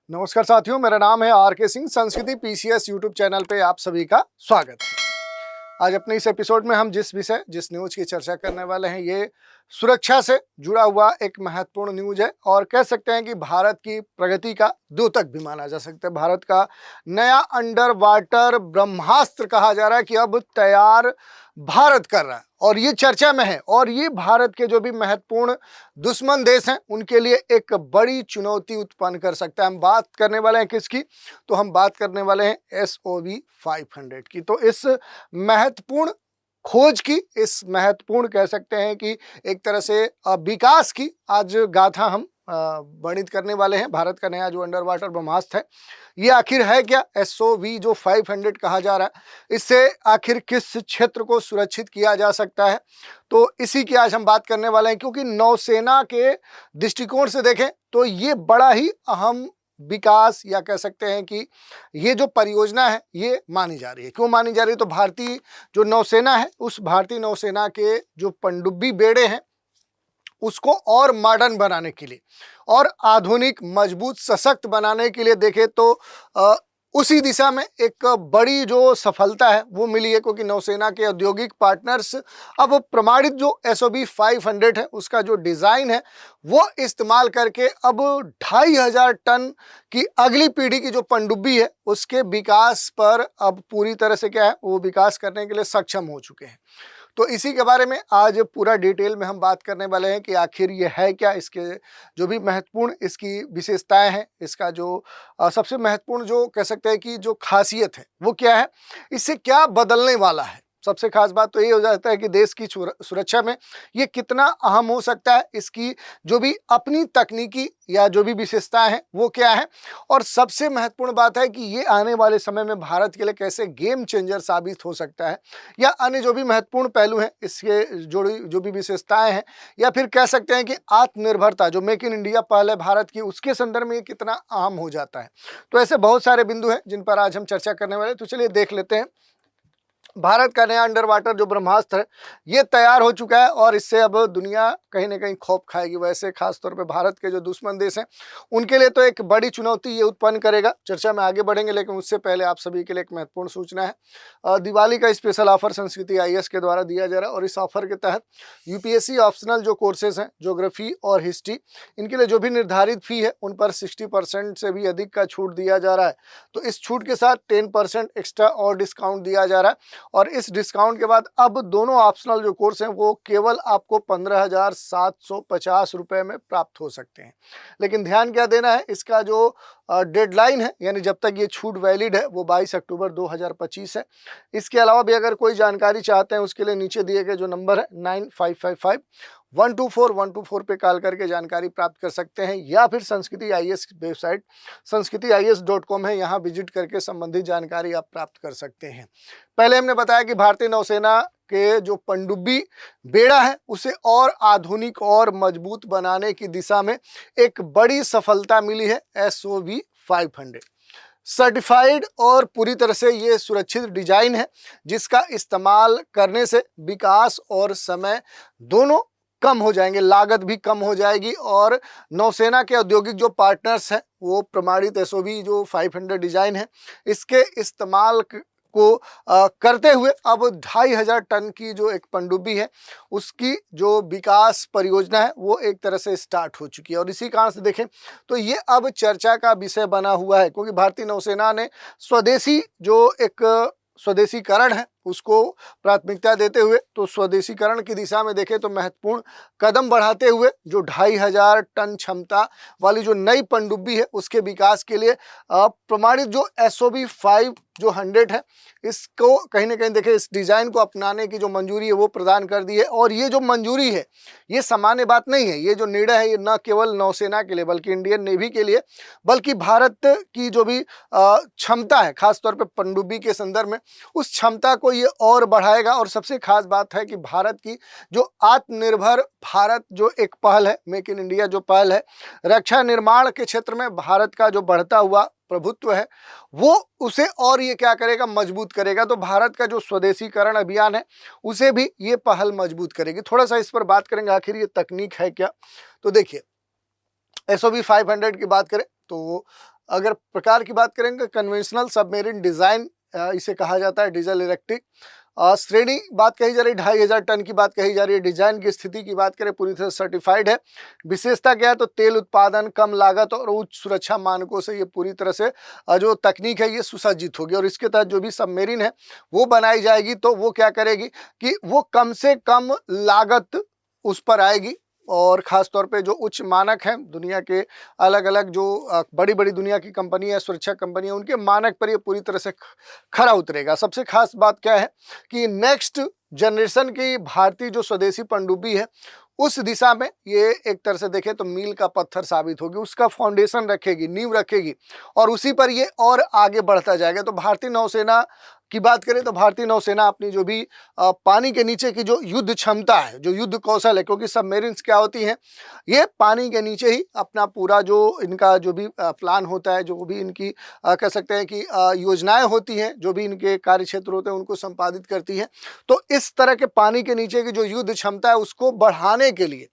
नमस्कार साथियों, मेरा नाम है आर के सिंह। संस्कृति पीसीएस यूट्यूब चैनल पे आप सभी का स्वागत है। आज अपने इस एपिसोड में हम जिस न्यूज की चर्चा करने वाले हैं, ये सुरक्षा से जुड़ा हुआ एक महत्वपूर्ण न्यूज है और कह सकते हैं कि भारत की प्रगति का द्योतक भी माना जा सकता है। भारत का नया अंडर वाटर ब्रह्मास्त्र कहा जा रहा है कि अब तैयार भारत कर रहा है और ये चर्चा में है। और ये भारत के जो भी महत्वपूर्ण दुश्मन देश हैं उनके लिए एक बड़ी चुनौती उत्पन्न कर सकता है। हम बात करने वाले हैं किसकी? तो हम बात करने वाले हैं SOV 500 की। तो इस महत्वपूर्ण खोज की, इस महत्वपूर्ण कह सकते हैं कि एक तरह से विकास की आज गाथा हम वर्णित करने वाले हैं। भारत का नया जो अंडर वाटर ब्रह्मास्त्र है, ये आखिर है क्या? SOV जो 500 कहा जा रहा है, इससे आखिर किस क्षेत्र को सुरक्षित किया जा सकता है, तो इसी की आज हम बात करने वाले हैं। क्योंकि नौसेना के दृष्टिकोण से देखें तो ये बड़ा ही अहम विकास या कह सकते हैं कि ये जो परियोजना है ये मानी जा रही है। क्यों मानी जा रही है? तो भारतीय जो नौसेना है, उस भारतीय नौसेना के जो पनडुब्बी बेड़े हैं उसको और मॉडर्न बनाने के लिए और आधुनिक, मजबूत, सशक्त बनाने के लिए देखें तो उसी दिशा में एक बड़ी जो सफलता है वो मिली है। क्योंकि नौसेना के औद्योगिक पार्टनर्स अब प्रमाणित जो SOV 500 है उसका जो डिज़ाइन है वो इस्तेमाल करके अब 2500 टन की अगली पीढ़ी की जो पनडुब्बी है उसके विकास पर अब पूरी तरह से क्या है, वो विकास करने के लिए सक्षम हो चुके हैं। तो इसी के बारे में आज पूरा डिटेल में हम बात करने वाले हैं कि आखिर ये है क्या, इसके जो भी महत्वपूर्ण इसकी विशेषताएं हैं, इसका जो सबसे महत्वपूर्ण जो कह सकते हैं कि जो खासियत है वो क्या है, इससे क्या बदलने वाला है। सबसे खास बात तो ये हो जाता है कि देश की सुरक्षा में ये कितना अहम हो सकता है, इसकी जो भी अपनी तकनीकी या जो भी विशेषताएं हैं वो क्या है, और सबसे महत्वपूर्ण बात है कि ये आने वाले समय में भारत के लिए कैसे गेम चेंजर साबित हो सकता है, या अन्य जो भी महत्वपूर्ण पहलू हैं इसके जो भी विशेषताएं हैं, या फिर कह सकते हैं कि आत्मनिर्भरता जो मेक इन इंडिया पहल है भारत की, उसके संदर्भ में ये कितना अहम हो जाता है। तो ऐसे बहुत सारे बिंदु हैं जिन पर आज हम चर्चा करने वाले हैं। तो चलिए देख लेते हैं। भारत का नया अंडर वाटर जो ब्रह्मास्त्र है ये तैयार हो चुका है और इससे अब दुनिया कहीं ना कहीं खौफ खाएगी। वैसे खासतौर पे भारत के जो दुश्मन देश हैं उनके लिए तो एक बड़ी चुनौती ये उत्पन्न करेगा। चर्चा में आगे बढ़ेंगे, लेकिन उससे पहले आप सभी के लिए एक महत्वपूर्ण सूचना है। दिवाली का स्पेशल ऑफर संस्कृति IAS के द्वारा दिया जा रहा है और इस ऑफर के तहत UPSC ऑप्शनल जो कोर्सेज हैं, ज्योग्राफी और हिस्ट्री, इनके लिए जो भी निर्धारित फी है उन पर 60% से भी अधिक का छूट दिया जा रहा है। तो इस छूट के साथ 10% एक्स्ट्रा और डिस्काउंट दिया जा रहा है और इस डिस्काउंट के बाद अब दोनों ऑप्शनल जो कोर्स हैं वो केवल आपको 15,750 रुपये में प्राप्त हो सकते हैं। लेकिन ध्यान क्या देना है, इसका जो डेडलाइन है यानी जब तक ये छूट वैलिड है वो 22 अक्टूबर 2025 है। इसके अलावा भी अगर कोई जानकारी चाहते हैं उसके लिए नीचे दिए गए जो नंबर है 9555 124 124 पे कॉल करके जानकारी प्राप्त कर सकते हैं, या फिर संस्कृति IAS वेबसाइट sanskritis.com है, यहाँ विजिट करके संबंधित जानकारी आप प्राप्त कर सकते हैं। पहले हमने बताया कि भारतीय नौसेना के जो पनडुब्बी बेड़ा है उसे और आधुनिक और मजबूत बनाने की दिशा में एक बड़ी सफलता मिली है। SOV 500 सर्टिफाइड और पूरी तरह से ये सुरक्षित डिजाइन है जिसका इस्तेमाल करने से विकास और समय दोनों कम हो जाएंगे, लागत भी कम हो जाएगी और नौसेना के औद्योगिक जो पार्टनर्स हैं वो प्रमाणित SOV जो 500 डिजाइन है इसके इस्तेमाल को करते हुए अब 2500 टन की जो एक पनडुब्बी है उसकी जो विकास परियोजना है वो एक तरह से स्टार्ट हो चुकी है। और इसी कारण से देखें तो ये अब चर्चा का विषय बना हुआ है, क्योंकि भारतीय नौसेना ने स्वदेशी जो एक स्वदेशीकरण है उसको प्राथमिकता देते हुए तो स्वदेशीकरण की दिशा में देखें तो महत्वपूर्ण कदम बढ़ाते हुए जो 2500 टन क्षमता वाली जो नई पनडुब्बी है उसके विकास के लिए प्रमाणित जो SOV 500 है इसको कहीं ना कहीं देखें इस डिज़ाइन को अपनाने की जो मंजूरी है वो प्रदान कर दी है। और ये जो मंजूरी है ये सामान्य बात नहीं है, ये जो निर्णय है ये न केवल नौसेना के लिए बल्कि इंडियन नेवी के लिए, बल्कि भारत की जो भी क्षमता है खासतौर पर पनडुब्बी के संदर्भ में उस क्षमता को ये और बढ़ाएगा। और सबसे खास बात है कि भारत की जो आत्मनिर्भर भारत जो एक पहल है, मेक इन इंडिया जो पहल है, रक्षा निर्माण के क्षेत्र में भारत का जो बढ़ता हुआ प्रभुत्व है वो उसे और ये क्या करेगा, मजबूत करेगा। तो भारत का जो स्वदेशीकरण अभियान है उसे भी ये पहल मजबूत करेगी। थोड़ा सा इस पर बात करेंगे आखिर ये तकनीक है क्या। तो देखिए SOV 500 की बात करें तो अगर प्रकार की बात करेंगे, कन्वेंशनल सबमेरिन डिजाइन इसे कहा जाता है, डीजल इलेक्ट्रिक। श्रेणी बात कही जा रही है 2500 टन की बात कही जा रही है। डिजाइन की स्थिति की बात करें, पूरी तरह सर्टिफाइड है। विशेषता क्या है, तो तेल उत्पादन, कम लागत और उच्च सुरक्षा मानकों से ये पूरी तरह से जो तकनीक है ये सुसज्जित होगी। और इसके तहत जो भी सबमेरिन है वो बनाई जाएगी तो वो क्या करेगी कि वो कम से कम लागत उस पर आएगी। और ख़ास तौर पे जो उच्च मानक हैं दुनिया के अलग अलग जो बड़ी बड़ी दुनिया की कंपनी है, सुरक्षा कंपनी है, उनके मानक पर ये पूरी तरह से खरा उतरेगा। सबसे खास बात क्या है कि नेक्स्ट जनरेशन की भारतीय जो स्वदेशी पनडुब्बी है उस दिशा में ये एक तरह से देखें तो मील का पत्थर साबित होगी, उसका फाउंडेशन रखेगी, नींव रखेगी और उसी पर ये और आगे बढ़ता जाएगा। तो भारतीय नौसेना की बात करें तो भारतीय नौसेना अपनी जो भी पानी के नीचे की जो युद्ध क्षमता है, जो युद्ध कौशल है, क्योंकि सबमेरिन्स क्या होती हैं, ये पानी के नीचे ही अपना पूरा जो इनका जो भी प्लान होता है, जो भी इनकी कह सकते हैं कि योजनाएं होती हैं, जो भी इनके कार्य क्षेत्र होते हैं उनको संपादित करती हैं। तो इस तरह के पानी के नीचे की जो युद्ध क्षमता है उसको बढ़ाने के लिए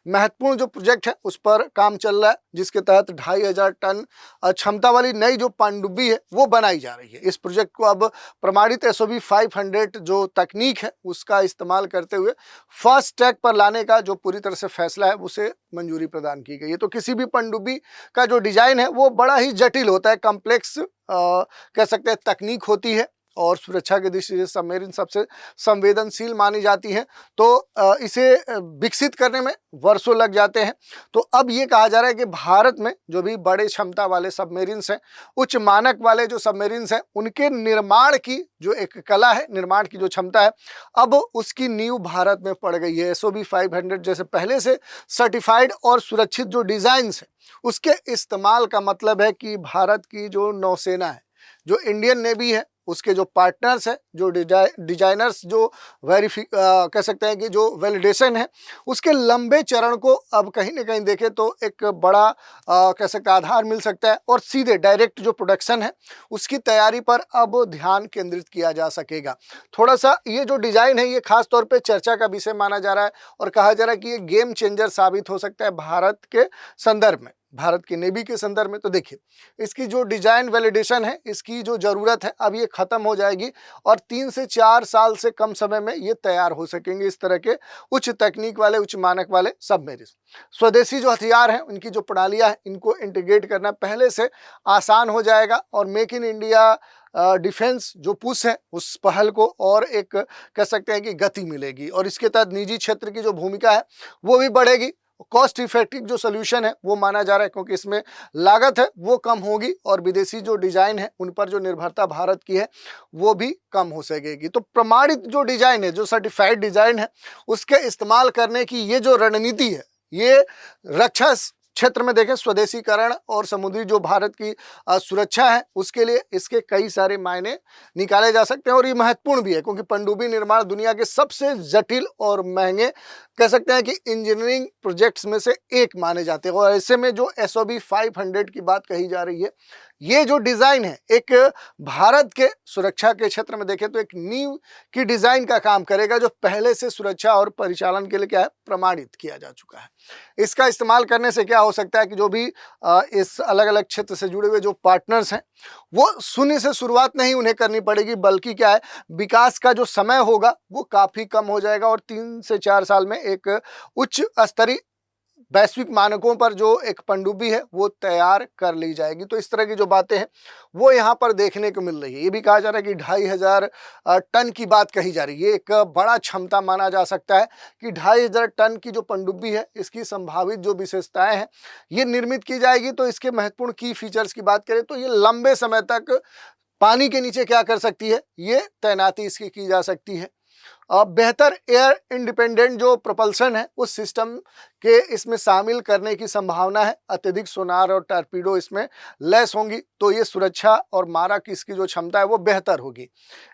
महत्वपूर्ण जो प्रोजेक्ट है उस पर काम चल रहा है, जिसके तहत 2500 टन क्षमता वाली नई जो पनडुब्बी है वो बनाई जा रही है। इस प्रोजेक्ट को अब प्रमाणित SOV 500 जो तकनीक है उसका इस्तेमाल करते हुए फास्ट ट्रैक पर लाने का जो पूरी तरह से फैसला है उसे मंजूरी प्रदान की गई है। तो किसी भी पनडुब्बी का जो डिजाइन है वो बड़ा ही जटिल होता है, कॉम्प्लेक्स कह सकते हैं तकनीक होती है और सुरक्षा की दृष्टि से सबमेरिन सबसे संवेदनशील मानी जाती है। तो इसे विकसित करने में वर्षों लग जाते हैं। तो अब ये कहा जा रहा है कि भारत में जो भी बड़े क्षमता वाले सबमेरिन्स हैं, उच्च मानक वाले जो सबमेरिन्स हैं, उनके निर्माण की जो एक कला है, निर्माण की जो क्षमता है, अब उसकी नींव भारत में पड़ गई है। SOV 500 जैसे पहले से सर्टिफाइड और सुरक्षित जो डिजाइन्स है उसके इस्तेमाल का मतलब है कि भारत की जो नौसेना है, जो इंडियन नेवी है, उसके जो पार्टनर्स हैं, जो डिजाइनर्स, जो कह सकते हैं कि जो वैलिडेशन है, उसके लंबे चरण को अब कहीं ना कहीं देखें तो एक बड़ा कह सकते हैं आधार मिल सकता है और सीधे डायरेक्ट जो प्रोडक्शन है उसकी तैयारी पर अब ध्यान केंद्रित किया जा सकेगा। थोड़ा सा ये जो डिजाइन है ये खास तौर पे चर्चा का विषय माना जा रहा है और कहा जा रहा है कि ये गेम चेंजर साबित हो सकता है भारत के संदर्भ में, भारत की नेवी के संदर्भ में। तो देखिए इसकी जो डिजाइन वैलिडेशन है, इसकी जो जरूरत है अब ये खत्म हो जाएगी और 3 से 4 साल से कम समय में ये तैयार हो सकेंगे इस तरह के उच्च तकनीक वाले, उच्च मानक वाले सबमेरिन। स्वदेशी जो हथियार हैं, उनकी जो प्रणालियां हैं, इनको इंटीग्रेट करना पहले से आसान हो जाएगा और मेक इन इंडिया डिफेंस जो पुश है उस पहल को और एक कह सकते हैं कि गति मिलेगी और इसके तहत निजी क्षेत्र की जो भूमिका है वो भी बढ़ेगी। कॉस्ट इफेक्टिव जो सोल्यूशन है वो माना जा रहा है क्योंकि इसमें लागत है वो कम होगी और विदेशी जो डिजाइन है उन पर जो निर्भरता भारत की है वो भी कम हो सकेगी। तो प्रमाणित जो डिजाइन है, जो सर्टिफाइड डिजाइन है, उसके इस्तेमाल करने की ये जो रणनीति है, ये रक्षा क्षेत्र में देखें स्वदेशीकरण और समुद्री जो भारत की सुरक्षा है उसके लिए इसके कई सारे मायने निकाले जा सकते हैं और ये महत्वपूर्ण भी है क्योंकि पनडुब्बी निर्माण दुनिया के सबसे जटिल और महंगे कह सकते हैं कि इंजीनियरिंग प्रोजेक्ट्स में से एक माने जाते हैं। और ऐसे में जो SOV 500 की बात कही जा रही है, ये जो डिजाइन है एक भारत के सुरक्षा के क्षेत्र में देखें तो एक नींव की डिजाइन का काम करेगा जो पहले से सुरक्षा और परिचालन के लिए क्या है, प्रमाणित किया जा चुका है। इसका इस्तेमाल करने से क्या हो सकता है कि जो भी इस अलग अलग क्षेत्र से जुड़े हुए जो पार्टनर्स हैं वो शून्य से शुरुआत नहीं उन्हें करनी पड़ेगी, बल्कि क्या है, विकास का जो समय होगा वो काफी कम हो जाएगा और 3 से 4 साल में एक उच्च स्तरीय वैश्विक मानकों पर जो एक पनडुब्बी है वो तैयार कर ली जाएगी। तो इस तरह की जो बातें हैं वो यहाँ पर देखने को मिल रही है। ये भी कहा जा रहा है कि 2500 टन की बात कही जा रही है। ये एक बड़ा क्षमता माना जा सकता है कि 2500 टन की जो पनडुब्बी है इसकी संभावित जो विशेषताएं हैं ये निर्मित की जाएगी। तो इसके महत्वपूर्ण की फीचर्स की बात करें तो ये लंबे समय तक पानी के नीचे क्या कर सकती है, ये तैनाती इसकी की जा सकती है। बेहतर एयर इंडिपेंडेंट जो प्रोपल्शन है उस सिस्टम के इसमें शामिल करने की संभावना है। अत्यधिक सोनार और टॉर्पीडो इसमें लैस होंगी तो ये सुरक्षा और मारा की इसकी जो क्षमता है वो बेहतर होगी।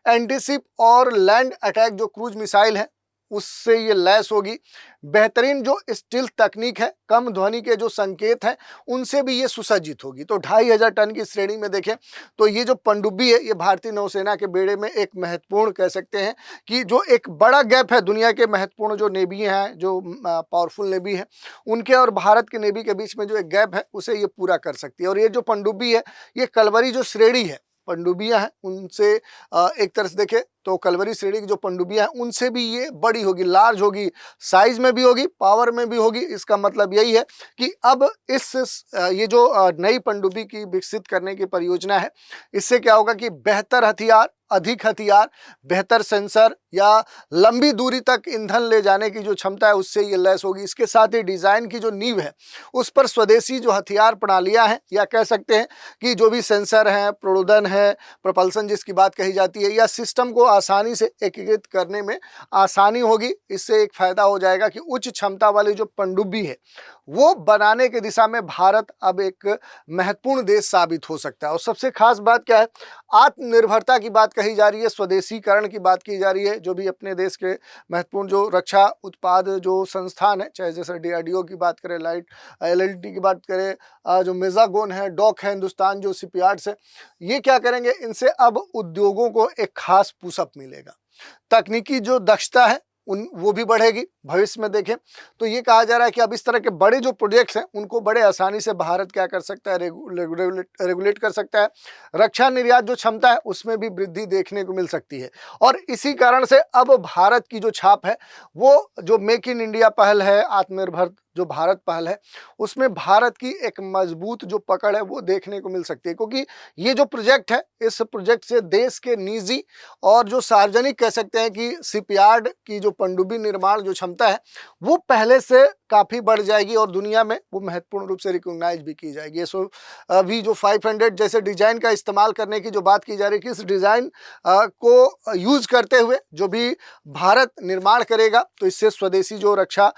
एंटीशिप और लैंड अटैक जो क्रूज मिसाइल है उससे ये लैस होगी। बेहतरीन जो स्टील्थ तकनीक है, कम ध्वनि के जो संकेत हैं उनसे भी ये सुसज्जित होगी। तो 2500 टन की श्रेणी में देखें तो ये जो पनडुब्बी है, ये भारतीय नौसेना के बेड़े में एक महत्वपूर्ण कह सकते हैं कि जो एक बड़ा गैप है दुनिया के महत्वपूर्ण जो नेवी हैं, जो पावरफुल नेवी है, उनके और भारत के नेवी के बीच में जो एक गैप है उसे ये पूरा कर सकती है। और ये जो पनडुब्बी है, ये कलवरी जो श्रेणी है, पनडुब्बियां हैं उनसे एक तरह से देखें तो कलवरी श्रेणी की जो पनडुब्बियां हैं उनसे भी ये बड़ी होगी, लार्ज होगी, साइज में भी होगी, पावर में भी होगी। इसका मतलब यही है कि अब ये जो नई पनडुब्बी की विकसित करने की परियोजना है, इससे क्या होगा कि बेहतर हथियार, अधिक हथियार, बेहतर सेंसर या लंबी दूरी तक ईंधन ले जाने की जो क्षमता है उससे ये लैस होगी। इसके साथ ही डिजाइन की जो नींव है उस पर स्वदेशी जो हथियार प्रणालियां हैं, या कह सकते हैं कि जो भी सेंसर हैं, प्रोडोदन है, प्रोपल्सन जिसकी बात कही जाती है, या सिस्टम को आसानी से एकीकृत करने में आसानी होगी। इससे एक फायदा हो जाएगा कि उच्च क्षमता वाली जो पनडुब्बी है वो बनाने की दिशा में भारत अब एक महत्वपूर्ण देश साबित हो सकता है। और सबसे खास बात क्या है, आत्मनिर्भरता की बात कही जा रही है, स्वदेशीकरण की बात की जा रही है। जो भी अपने देश के महत्वपूर्ण जो रक्षा उत्पाद जो संस्थान है, चाहे जैसे DRDO की बात करें, लाइट LLT की बात करें, जो मेजागोन है, डॉक है, हिंदुस्तान जो शिपयार्ड्स है, ये क्या करेंगे, इनसे अब उद्योगों को एक खास पुशअप मिलेगा। तकनीकी जो दक्षता है वो भी बढ़ेगी। भविष्य में देखें तो ये कहा जा रहा है कि अब इस तरह के बड़े जो प्रोजेक्ट्स हैं उनको बड़े आसानी से भारत क्या कर सकता है, रेगुलेट कर सकता है। रक्षा निर्यात जो क्षमता है उसमें भी वृद्धि देखने को मिल सकती है। और इसी कारण से अब भारत की जो छाप है, वो जो मेक इन इंडिया पहल है, आत्मनिर्भर जो भारत पहल है, उसमें भारत की एक मजबूत जो पकड़ है वो देखने को मिल सकती है। क्योंकि ये जो प्रोजेक्ट है, इस प्रोजेक्ट से देश के निजी और जो सार्वजनिक कह सकते हैं कि शिपयार्ड की जो पनडुब्बी निर्माण जो क्षमता है वो पहले से काफ़ी बढ़ जाएगी और दुनिया में वो महत्वपूर्ण रूप से रिकॉग्नाइज भी की जाएगी। सो अभी जो 500 जैसे डिज़ाइन का इस्तेमाल करने की जो बात की जा रही है कि इस डिज़ाइन को यूज़ करते हुए जो भी भारत निर्माण करेगा, तो इससे स्वदेशी जो रक्षा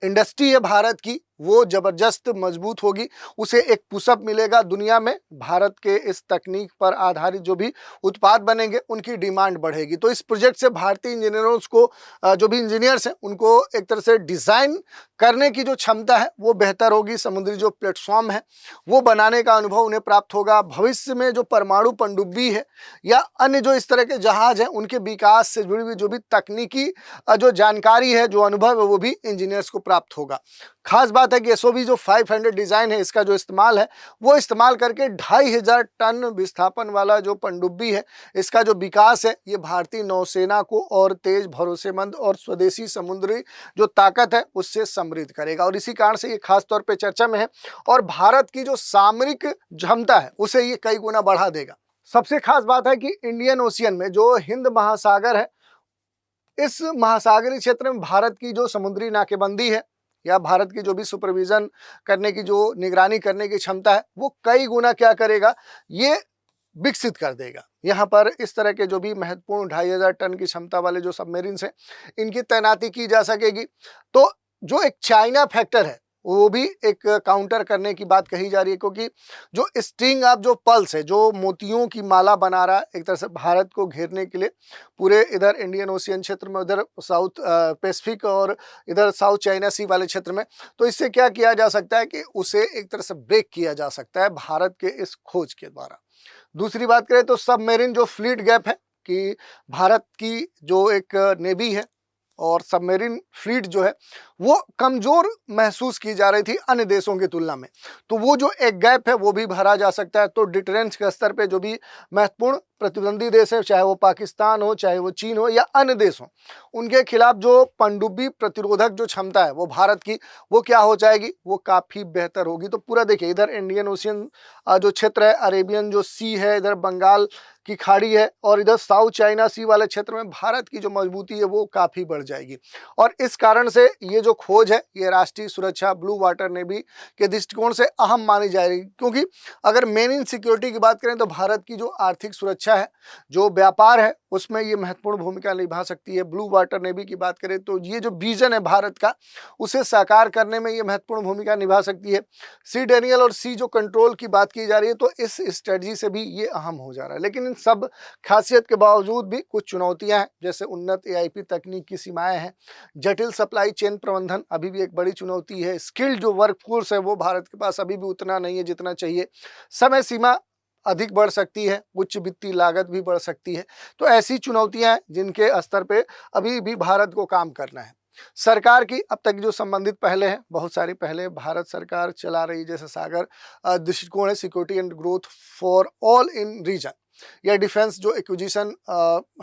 इंडस्ट्री है भारत की वो जबरदस्त मजबूत होगी, उसे एक पुशअप मिलेगा। दुनिया में भारत के इस तकनीक पर आधारित जो भी उत्पाद बनेंगे उनकी डिमांड बढ़ेगी। तो इस प्रोजेक्ट से भारतीय इंजीनियरों को, जो भी इंजीनियर्स हैं उनको एक तरह से डिज़ाइन करने की जो क्षमता है वो बेहतर होगी। समुद्री जो प्लेटफॉर्म है वो बनाने का अनुभव उन्हें प्राप्त होगा। भविष्य में जो परमाणु पनडुब्बी है या अन्य जो इस तरह के जहाज हैं उनके विकास से जुड़ी हुई जो भी तकनीकी जो जानकारी है, जो अनुभव है, वो भी इंजीनियर्स को प्राप्त होगा। खास बात है कि एसओवी जो 500 डिज़ाइन है, इसका जो इस्तेमाल है वो इस्तेमाल करके 2500 टन विस्थापन वाला जो पनडुब्बी है, इसका जो विकास है ये भारतीय नौसेना को और तेज, भरोसेमंद और स्वदेशी समुद्री जो ताकत है उससे समृद्ध करेगा। और इसी कारण से ये खास तौर पे चर्चा में है और भारत की जो सामरिक क्षमता है उसे ये कई गुना बढ़ा देगा। सबसे खास बात है कि इंडियन ओशियन में जो हिंद महासागर है, इस महासागरीय क्षेत्र में भारत की जो समुद्री नाकेबंदी है या भारत की जो भी सुपरविजन करने की, जो निगरानी करने की क्षमता है, वो कई गुना क्या करेगा, ये विकसित कर देगा। यहाँ पर इस तरह के जो भी महत्वपूर्ण 2500 टन की क्षमता वाले जो सबमरीन्स हैं इनकी तैनाती की जा सकेगी। तो जो एक चाइना फैक्टर है वो भी एक काउंटर करने की बात कही जा रही है, क्योंकि जो स्ट्रिंग ऑफ जो पल्स है, जो मोतियों की माला बना रहा है एक तरह से भारत को घेरने के लिए, पूरे इधर इंडियन ओशियन क्षेत्र में, उधर साउथ पैसिफिक और इधर साउथ चाइना सी वाले क्षेत्र में, तो इससे क्या किया जा सकता है कि उसे एक तरह से ब्रेक किया जा सकता है भारत के इस खोज के द्वारा। दूसरी बात करें तो सबमरीन जो फ्लीट गैप है कि भारत की जो एक नेवी है और सबमरीन फ्लीट जो है वो कमज़ोर महसूस की जा रही थी अन्य देशों की तुलना में, तो वो जो एक गैप है वो भी भरा जा सकता है। तो डिटरेंस के स्तर पे जो भी महत्वपूर्ण प्रतिद्वंदी देश है, चाहे वो पाकिस्तान हो, चाहे वो चीन हो या अन्य देश हो, उनके खिलाफ जो पनडुब्बी प्रतिरोधक जो क्षमता है वो भारत की वो क्या हो जाएगी, वो काफ़ी बेहतर होगी। तो पूरा देखिए, इधर इंडियन ओशियन जो क्षेत्र है, अरेबियन जो सी है, इधर बंगाल की खाड़ी है और इधर साउथ चाइना सी वाले क्षेत्र में भारत की जो मजबूती है वो काफ़ी बढ़ जाएगी। और इस कारण से ये जो खोज है ये राष्ट्रीय सुरक्षा, ब्लू वाटर नेवी के दृष्टिकोण से अहम मानी जा रही है, क्योंकि अगर मेन इन सिक्योरिटी की बात करें तो भारत की जो आर्थिक सुरक्षा सुरक्षा है, जो व्यापार है उसमें ये महत्वपूर्ण भूमिका निभा सकती है। ब्लू वाटर नेवी की बात करें तो ये जो विजन है भारत का, उसे साकार करने में ये महत्वपूर्ण भूमिका निभा सकती है। सी डेनियल और सी जो कंट्रोल की बात की जा रही है, तो इस स्ट्रेटजी से भी ये अहम हो जा रहा है। लेकिन इन सब खासियत के बावजूद भी कुछ चुनौतियां हैं, जैसे उन्नत एआईपी तकनीक की सीमाएं हैं, जटिल सप्लाई चेन प्रबंधन अभी भी एक बड़ी चुनौती है, स्किल्ड जो वर्कफोर्स है वो भारत के पास अभी भी उतना नहीं है जितना चाहिए, समय सीमा अधिक बढ़ सकती है, उच्च वित्तीय लागत भी बढ़ सकती है। तो ऐसी चुनौतियां हैं जिनके स्तर पे अभी भी भारत को काम करना है। सरकार की अब तक जो संबंधित पहले हैं, बहुत सारी पहले भारत सरकार चला रही है, जैसे सागर दृष्टिकोण है, security and growth for all in region, या डिफेंस जो एक्विजिशन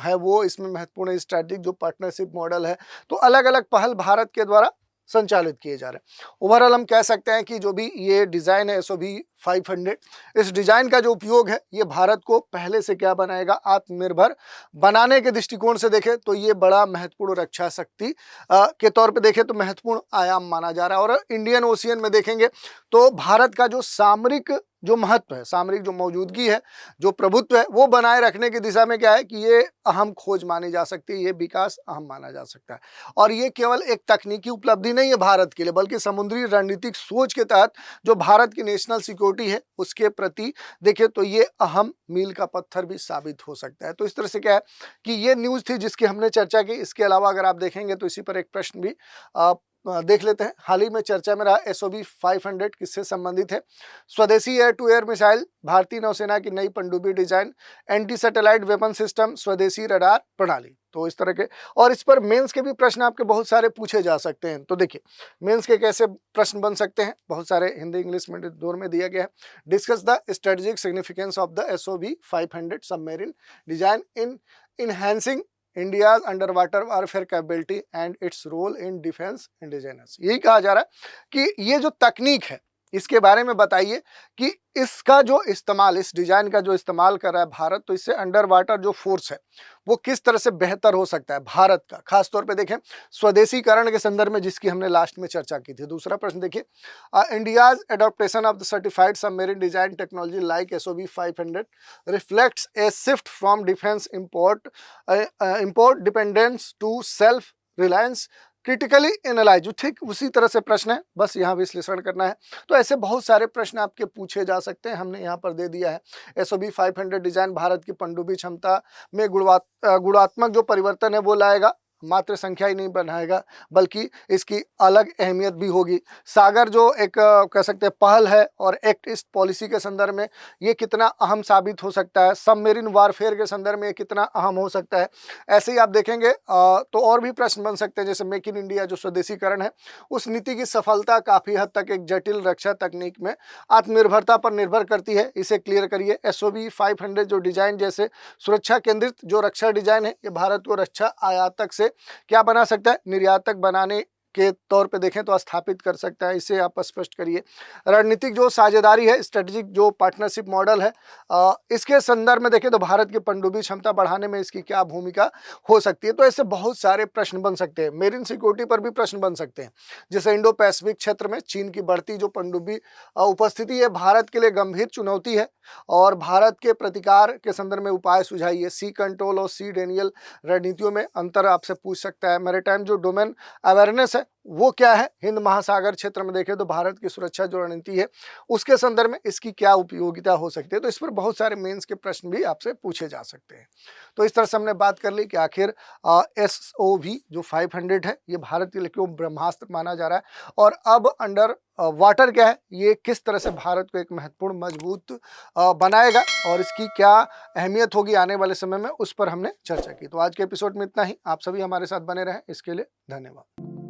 है वो इसमें महत्वपूर्ण स्ट्रैटेजिक जो पार्टनरशिप मॉडल है। तो अलग अलग पहल भारत के द्वारा संचालित किए जा रहे हैं। ओवरऑल हम कह सकते हैं कि जो भी ये डिज़ाइन है एसओवी 500, इस डिज़ाइन का जो उपयोग है ये भारत को पहले से क्या बनाएगा, आत्मनिर्भर बनाने के दृष्टिकोण से देखें तो ये बड़ा महत्वपूर्ण रक्षा शक्ति के तौर पे देखें तो महत्वपूर्ण आयाम माना जा रहा है। और इंडियन ओशियन में देखेंगे तो भारत का जो सामरिक जो महत्व है, सामरिक जो मौजूदगी है, जो प्रभुत्व है, वो बनाए रखने की दिशा में क्या है कि ये अहम खोज मानी जा सकती है, ये विकास अहम माना जा सकता है। और ये केवल एक तकनीकी उपलब्धि नहीं है भारत के लिए, बल्कि समुद्री रणनीतिक सोच के तहत जो भारत की नेशनल सिक्योरिटी है उसके प्रति देखिए तो ये अहम मील का पत्थर भी साबित हो सकता है। तो इस तरह से क्या है कि ये न्यूज़ थी जिसकी हमने चर्चा की। इसके अलावा अगर आप देखेंगे तो इसी पर एक प्रश्न भी देख लेते हैं। हाल ही में चर्चा में रहा एसओवी 500 किससे संबंधित है? स्वदेशी एयर टू एयर मिसाइल, भारतीय नौसेना की नई पनडुब्बी design, anti satellite weapon system, स्वदेशी रडार प्रणाली। तो इस तरह के, और इस पर मेंस के भी प्रश्न आपके बहुत सारे पूछे जा सकते हैं। तो देखिए मेंस के कैसे प्रश्न बन सकते हैं, बहुत सारे हिंदी इंग्लिश में दौर में दिया गया है। Discuss the strategic significance of the SOV 500 submarine design in enhancing India's underwater warfare capability and its role in defence indigenous. यही कहा जा रहा है कि ये जो तकनीक है इसके बारे में बताइए कि इसका जो इस्तेमाल, इस डिजाइन का जो इस्तेमाल कर रहा है भारत, तो इससे अंडर वाटर जो फोर्स है वो किस तरह से बेहतर हो सकता है भारत का। खासतौर पे देखें स्वदेशीकरण के संदर्भ में, जिसकी हमने लास्ट में चर्चा की थी। दूसरा प्रश्न देखिए, India's adoption of the certified submarine design technology like SOV 500 reflects a shift from defence import dependence to self reliance critically analyse. ठीक उसी तरह से प्रश्न है, बस यहाँ विश्लेषण करना है। तो ऐसे बहुत सारे प्रश्न आपके पूछे जा सकते हैं, हमने यहाँ पर दे दिया है। एसओवी 500 डिजाइन भारत की पनडुब्बी क्षमता में गुणात्मक जो परिवर्तन है वो लाएगा, मात्र संख्या ही नहीं बनाएगा बल्कि इसकी अलग अहमियत भी होगी। सागर जो एक कह सकते हैं पहल है और एक्ट ईस्ट पॉलिसी के संदर्भ में ये कितना अहम साबित हो सकता है, सबमरीन वारफेयर के संदर्भ में ये कितना अहम हो सकता है। ऐसे ही आप देखेंगे तो और भी प्रश्न बन सकते हैं, जैसे मेक इन इंडिया जो स्वदेशीकरण है उस नीति की सफलता काफ़ी हद तक एक जटिल रक्षा तकनीक में आत्मनिर्भरता पर निर्भर करती है, इसे क्लियर करिए। एसओवी 500 जो डिजाइन जैसे सुरक्षा केंद्रित जो रक्षा डिजाइन है, ये भारत को रक्षा आयातक से क्या बना सकता है, निर्यातक बनाने के तौर पे देखें तो स्थापित कर सकता है, इसे आप स्पष्ट करिए। रणनीतिक जो साझेदारी है, स्ट्रेटेजिक जो पार्टनरशिप मॉडल है, इसके संदर्भ में देखें तो भारत की पनडुब्बी क्षमता बढ़ाने में इसकी क्या भूमिका हो सकती है। तो ऐसे बहुत सारे प्रश्न बन सकते हैं। मेरीन सिक्योरिटी पर भी प्रश्न बन सकते हैं, जैसे इंडो पैसिफिक क्षेत्र में चीन की बढ़ती जो पनडुब्बी उपस्थिति है भारत के लिए गंभीर चुनौती है, और भारत के प्रतिकार के संदर्भ में उपाय सुझाइए। सी कंट्रोल और सी डेनियल रणनीतियों में अंतर आपसे पूछ सकता है। मैरीटाइम जो डोमेन अवेयरनेस है वो क्या है, हिंद महासागर क्षेत्र में देखें तो भारत की सुरक्षा जो रणनीति है उसके संदर्भ में इसकी क्या उपयोगिता हो सकती है। तो इस पर बहुत सारे मेंस के प्रश्न भी आपसे पूछे जा सकते हैं। तो इस तरह से हमने बात कर ली कि आखिर एसओवी जो 500 है ये भारत के लिए क्यों ब्रह्मास्त्र माना जा रहा है, और अब अंडर वाटर क्या है, ये किस तरह से भारत को एक महत्वपूर्ण मजबूत बनाएगा और इसकी क्या अहमियत होगी आने वाले समय में, उस पर हमने चर्चा की। तो आज के एपिसोड में इतना ही। आप सभी हमारे साथ बने रहें, इसके लिए धन्यवाद।